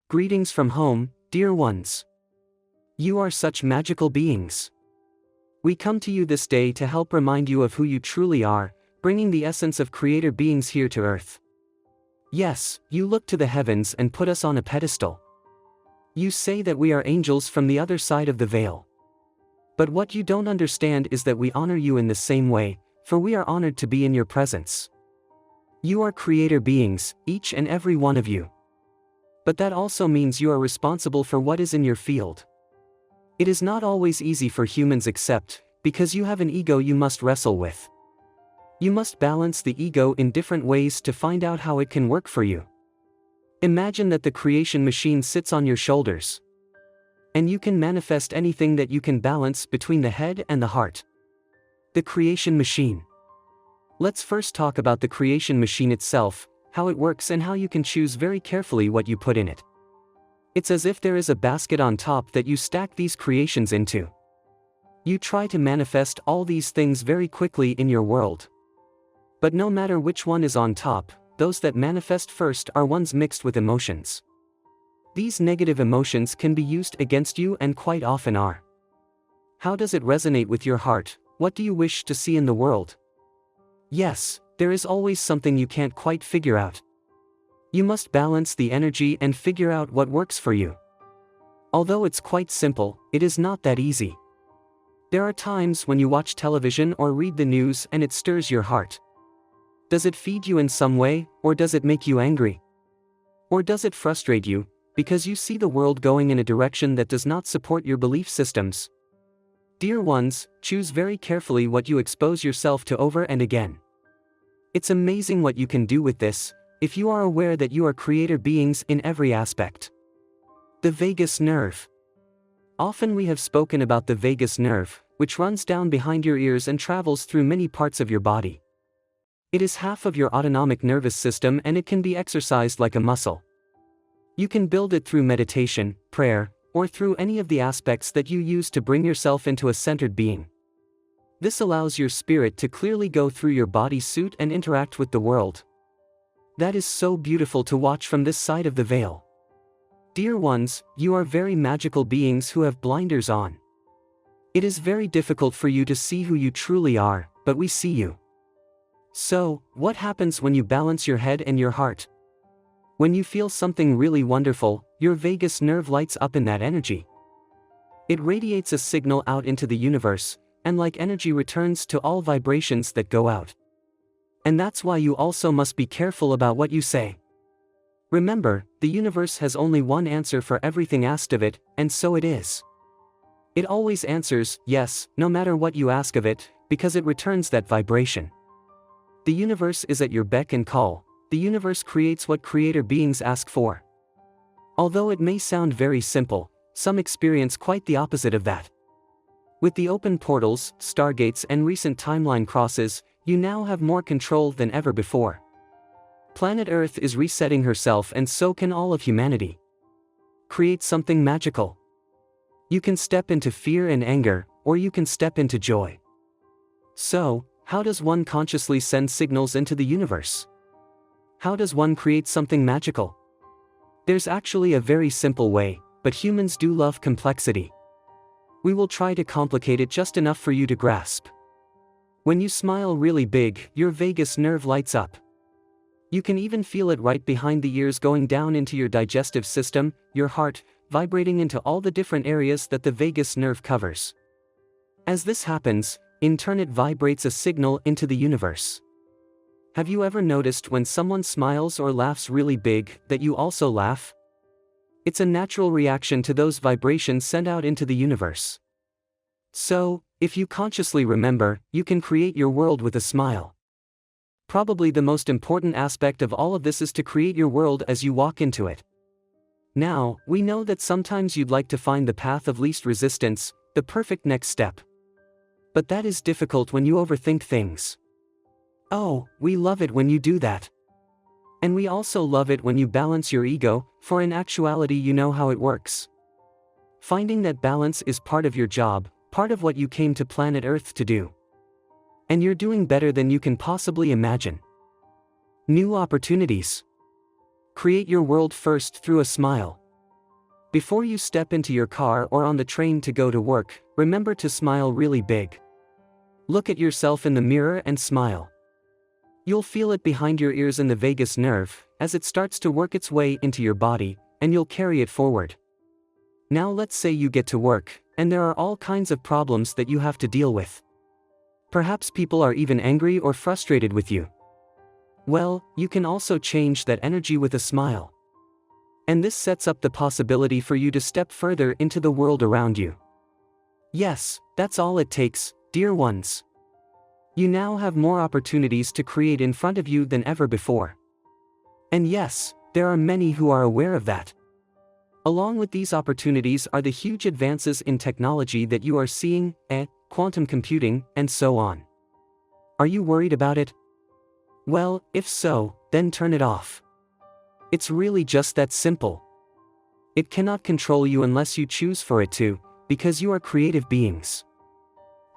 Greetings from home, dear ones. You are such magical beings. We come to you this day to help remind you of who you truly are, bringing the essence of creator beings here to earth. Yes, you look to the heavens and put us on a pedestal. You say that we are angels from the other side of the veil. But what you don't understand is that we honor you in the same way, for we are honored to be in your presence. You are creator beings, each and every one of you. But that also means you are responsible for what is in your field. It is not always easy for humans except, because you have an ego you must wrestle with. You must balance the ego in different ways to find out how it can work for you. Imagine that the creation machine sits on your shoulders. And you can manifest anything that you can balance between the head and the heart. The creation machine. Let's first talk about the creation machine itself, how it works and how you can choose very carefully what you put in it. It's as if there is a basket on top that you stack these creations into. You try to manifest all these things very quickly in your world. But no matter which one is on top, those that manifest first are ones mixed with emotions. These negative emotions can be used against you and quite often are. How does it resonate with your heart? What do you wish to see in the world? Yes, there is always something you can't quite figure out. You must balance the energy and figure out what works for you. Although it's quite simple, it is not that easy. There are times when you watch television or read the news and it stirs your heart. Does it feed you in some way, or does it make you angry? Or does it frustrate you, because you see the world going in a direction that does not support your belief systems? Dear ones, choose very carefully what you expose yourself to over and again. It's amazing what you can do with this, if you are aware that you are creator beings in every aspect. The vagus nerve. Often we have spoken about the vagus nerve, which runs down behind your ears and travels through many parts of your body. It is half of your autonomic nervous system and it can be exercised like a muscle. You can build it through meditation, prayer, or through any of the aspects that you use to bring yourself into a centered being. This allows your spirit to clearly go through your body suit and interact with the world. That is so beautiful to watch from this side of the veil. Dear ones, you are very magical beings who have blinders on. It is very difficult for you to see who you truly are, but we see you. So, what happens when you balance your head and your heart? When you feel something really wonderful, your vagus nerve lights up in that energy. It radiates a signal out into the universe, and like energy returns to all vibrations that go out. And that's why you also must be careful about what you say. Remember, the universe has only one answer for everything asked of it, and so it is. It always answers, yes, no matter what you ask of it, because it returns that vibration. The universe is at your beck and call. The universe creates what creator beings ask for. Although it may sound very simple, some experience quite the opposite of that. With the open portals, stargates and recent timeline crosses, you now have more control than ever before. Planet Earth is resetting herself and so can all of humanity. Create something magical. You can step into fear and anger, or you can step into joy. So, how does one consciously send signals into the universe? How does one create something magical? There's actually a very simple way, but humans do love complexity. We will try to complicate it just enough for you to grasp. When you smile really big, your vagus nerve lights up. You can even feel it right behind the ears going down into your digestive system, your heart, vibrating into all the different areas that the vagus nerve covers. As this happens, in turn it vibrates a signal into the universe. Have you ever noticed when someone smiles or laughs really big, that you also laugh? It's a natural reaction to those vibrations sent out into the universe. So, if you consciously remember, you can create your world with a smile. Probably the most important aspect of all of this is to create your world as you walk into it. Now, we know that sometimes you'd like to find the path of least resistance, the perfect next step. But that is difficult when you overthink things. Oh, we love it when you do that. And we also love it when you balance your ego, for in actuality you know how it works. Finding that balance is part of your job, part of what you came to planet Earth to do. And you're doing better than you can possibly imagine. New opportunities. Create your world first through a smile. Before you step into your car or on the train to go to work, remember to smile really big. Look at yourself in the mirror and smile. You'll feel it behind your ears in the vagus nerve, as it starts to work its way into your body, and you'll carry it forward. Now let's say you get to work, and there are all kinds of problems that you have to deal with. Perhaps people are even angry or frustrated with you. Well, you can also change that energy with a smile. And this sets up the possibility for you to step further into the world around you. Yes, that's all it takes, dear ones. You now have more opportunities to create in front of you than ever before. And yes, there are many who are aware of that. Along with these opportunities are the huge advances in technology that you are seeing, quantum computing, and so on. Are you worried about it? Well, if so, then turn it off. It's really just that simple. It cannot control you unless you choose for it to, because you are creative beings.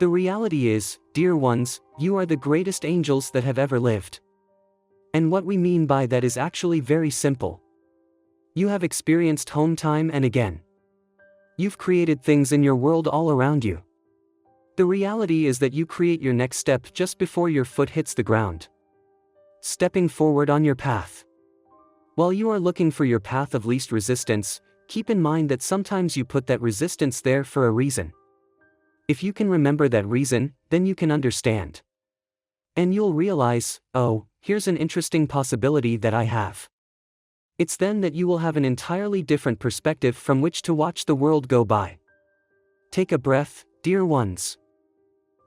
The reality is, dear ones, you are the greatest angels that have ever lived. And what we mean by that is actually very simple. You have experienced home time and again. You've created things in your world all around you. The reality is that you create your next step just before your foot hits the ground. Stepping forward on your path. While you are looking for your path of least resistance, keep in mind that sometimes you put that resistance there for a reason. If you can remember that reason, then you can understand. And you'll realize, oh, here's an interesting possibility that I have. It's then that you will have an entirely different perspective from which to watch the world go by. Take a breath, dear ones.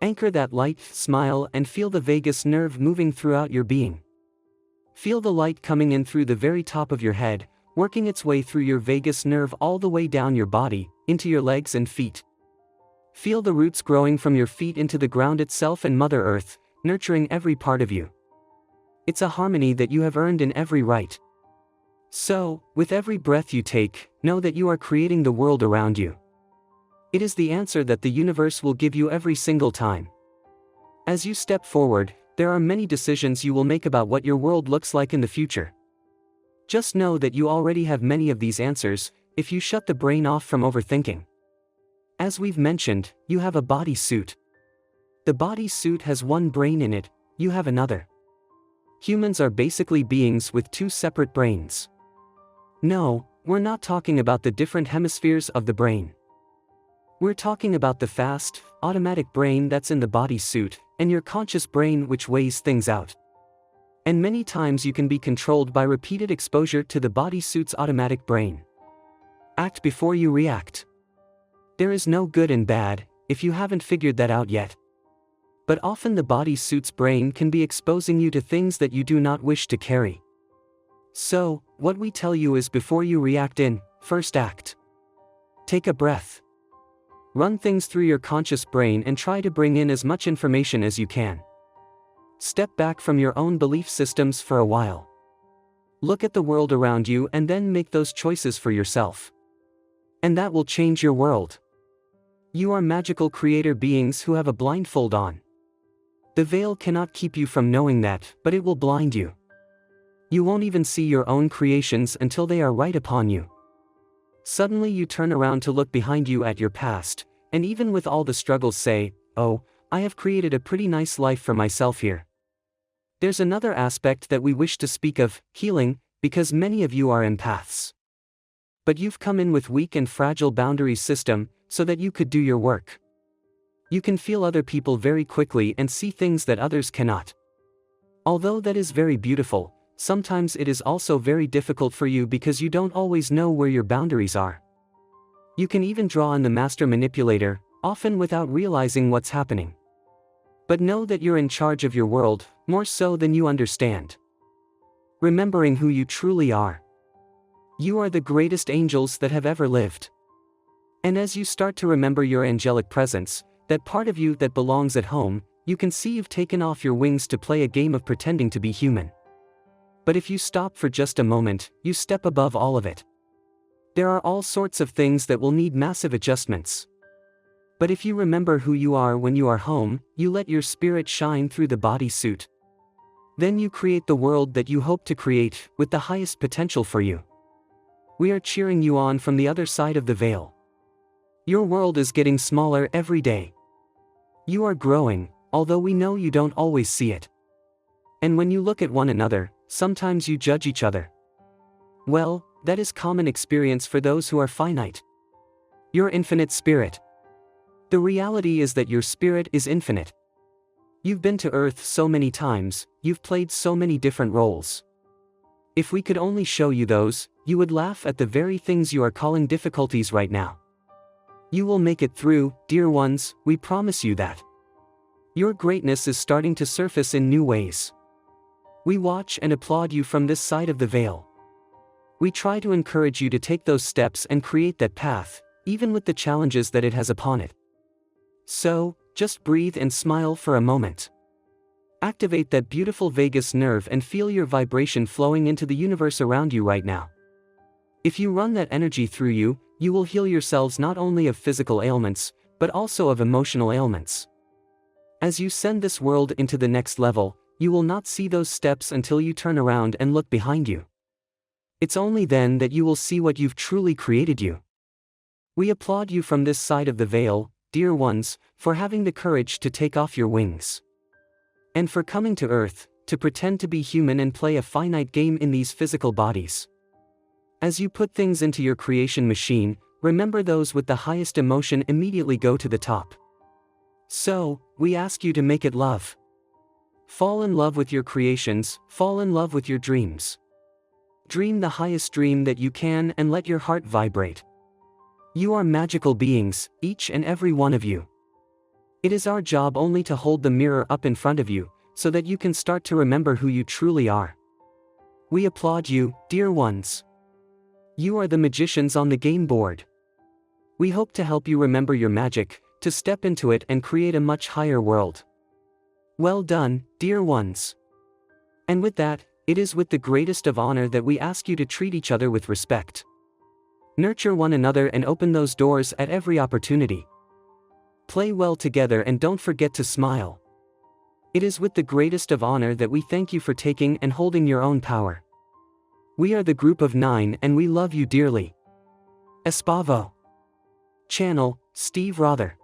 Anchor that light, smile, and feel the vagus nerve moving throughout your being. Feel the light coming in through the very top of your head, working its way through your vagus nerve all the way down your body, into your legs and feet. Feel the roots growing from your feet into the ground itself and Mother Earth, nurturing every part of you. It's a harmony that you have earned in every right. So, with every breath you take, know that you are creating the world around you. It is the answer that the universe will give you every single time. As you step forward, there are many decisions you will make about what your world looks like in the future. Just know that you already have many of these answers, if you shut the brain off from overthinking. As we've mentioned, you have a body suit. The body suit has one brain in it, you have another. Humans are basically beings with two separate brains. No, we're not talking about the different hemispheres of the brain. We're talking about the fast, automatic brain that's in the body suit, and your conscious brain which weighs things out. And many times you can be controlled by repeated exposure to the body suit's automatic brain. Act before you react. There is no good and bad, if you haven't figured that out yet. But often the body suit's brain can be exposing you to things that you do not wish to carry. So, what we tell you is before you react first act. Take a breath. Run things through your conscious brain and try to bring in as much information as you can. Step back from your own belief systems for a while. Look at the world around you and then make those choices for yourself. And that will change your world. You are magical creator beings who have a blindfold on. The veil cannot keep you from knowing that, but it will blind you. You won't even see your own creations until they are right upon you. Suddenly you turn around to look behind you at your past, and even with all the struggles say, oh, I have created a pretty nice life for myself here. There's another aspect that we wish to speak of, healing, because many of you are empaths. But you've come in with weak and fragile boundary system, so that you could do your work. You can feel other people very quickly and see things that others cannot. Although that is very beautiful, sometimes it is also very difficult for you because you don't always know where your boundaries are. You can even draw on the master manipulator, often without realizing what's happening. But know that you're in charge of your world, more so than you understand. Remembering who you truly are. You are the greatest angels that have ever lived. And as you start to remember your angelic presence, that part of you that belongs at home, you can see you've taken off your wings to play a game of pretending to be human. But if you stop for just a moment, you step above all of it. There are all sorts of things that will need massive adjustments. But if you remember who you are when you are home, you let your spirit shine through the body suit. Then you create the world that you hope to create, with the highest potential for you. We are cheering you on from the other side of the veil. Your world is getting smaller every day. You are growing, although we know you don't always see it. And when you look at one another, sometimes you judge each other. Well, that is common experience for those who are finite. Your infinite spirit. The reality is that your spirit is infinite. You've been to Earth so many times, you've played so many different roles. If we could only show you those, you would laugh at the very things you are calling difficulties right now. You will make it through, dear ones, we promise you that. Your greatness is starting to surface in new ways. We watch and applaud you from this side of the veil. We try to encourage you to take those steps and create that path, even with the challenges that it has upon it. So, just breathe and smile for a moment. Activate that beautiful vagus nerve and feel your vibration flowing into the universe around you right now. If you run that energy through you, you will heal yourselves not only of physical ailments, but also of emotional ailments. As you send this world into the next level, you will not see those steps until you turn around and look behind you. It's only then that you will see what you've truly created you. We applaud you from this side of the veil, dear ones, for having the courage to take off your wings. And for coming to Earth, to pretend to be human and play a finite game in these physical bodies. As you put things into your creation machine, remember those with the highest emotion immediately go to the top. So, we ask you to make it love. Fall in love with your creations, fall in love with your dreams. Dream the highest dream that you can and let your heart vibrate. You are magical beings, each and every one of you. It is our job only to hold the mirror up in front of you, so that you can start to remember who you truly are. We applaud you, dear ones. You are the magicians on the game board. We hope to help you remember your magic, to step into it and create a much higher world. Well done, dear ones. And with that, it is with the greatest of honor that we ask you to treat each other with respect. Nurture one another and open those doors at every opportunity. Play well together and don't forget to smile. It is with the greatest of honor that we thank you for taking and holding your own power. We are the group of 9 and we love you dearly. 𝐕𝐄𝐑𝐘. Channel, Steve Rother.